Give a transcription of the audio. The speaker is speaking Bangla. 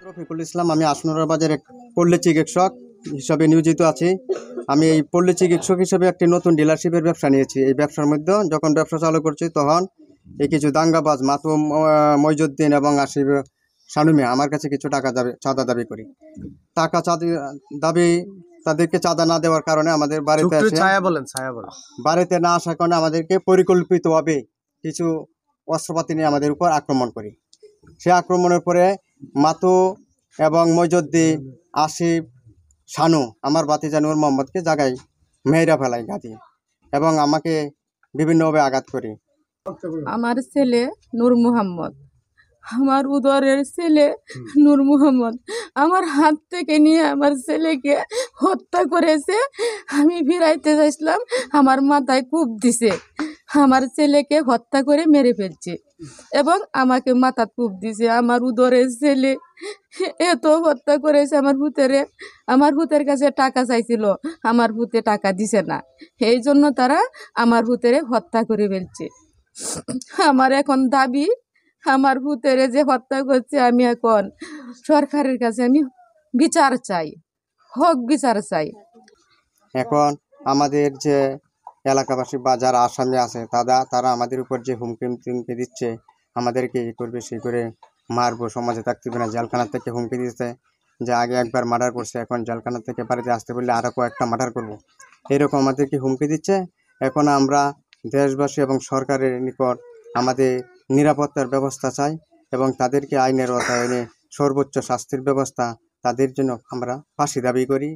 রফিকুল ইসলাম, আমি আসনুরা বাজারে পল্লী চিকিৎসক হিসাবে নিয়োজিত আছি। আমি এই পল্লী চিকিৎসক হিসেবে একটি নতুন ডিলারশিপের ব্যবসা নিয়েছি। এই ব্যবসার মধ্যে যখন ব্যবসা চালু করছি তখন এই কিছু দাঙ্গাবাজ মাতুম মইজুদ্দিন এবং আসিফ শানুমি আমার কাছে কিছু টাকা চাঁদা দাবি করি। টাকা দাবি তাদেরকে চাঁদা না দেওয়ার কারণে আমাদের বাড়িতে না আসার কারণে আমাদেরকে পরিকল্পিতভাবে কিছু অস্ত্রপাতি নিয়ে আমাদের উপর আক্রমণ করি। সে আক্রমণের পরে মাতু এবং মইজুদ্দিন, আসিফ, শানু আমার ভাতিজা নূর মোহাম্মদকে জায়গায় মেয়েরা ফেলাই গাদি এবং আমাকে বিভিন্নভাবে আঘাত করি। আমার ছেলে নূর মোহাম্মদ, আমার উদরের ছেলে নূর মোহাম্মদ আমার হাত থেকে নিয়ে আমার ছেলেকে হত্যা করেছে। আমি ফিরাইতে চাইছিলাম, আমার মাথায় কূপ দিছে, আমার ছেলেকে হত্যা করে মেরে ফেলছে এবং আমাকে মাথা কূপ দিছে। আমার উদরের ছেলে এত হত্যা করেছে আমার ভূতের কাছে টাকা চাইছিল, আমার ভূতে টাকা দিছে না, এই জন্য তারা আমার ভূতেরে হত্যা করে ফেলছে। আমার এখন দাবি, আমার ভূতেরে যে হত্যা করছে আমি এখন সরকারের কাছে আমি বিচার চাই, হক বিচার চাই। এখন আমাদের যে এলাকাবাসী বা যারা আসামি আছে তারা আমাদের উপর যে হুমকি দিচ্ছে, আমাদেরকে এই করবে সেই করে মারবো, সমাজে থাকতে না, জেলখানা থেকে হুমকি দিচ্ছে যে আগে একবার মার্ডার করছে, এখন জেলখানা থেকে বাড়িতে আসতে বললে আরও কয়েকটা মার্ডার করবো, এরকম আমাদেরকে হুমকি দিচ্ছে। এখন আমরা দেশবাসী এবং সরকারের নিকট আমাদের নিরাপত্তার ব্যবস্থা চাই এবং তাদেরকে আইনের আওতায় এনে সর্বোচ্চ শাস্তির ব্যবস্থা তাদের জন্য আমরা ফাঁসি দাবি করি।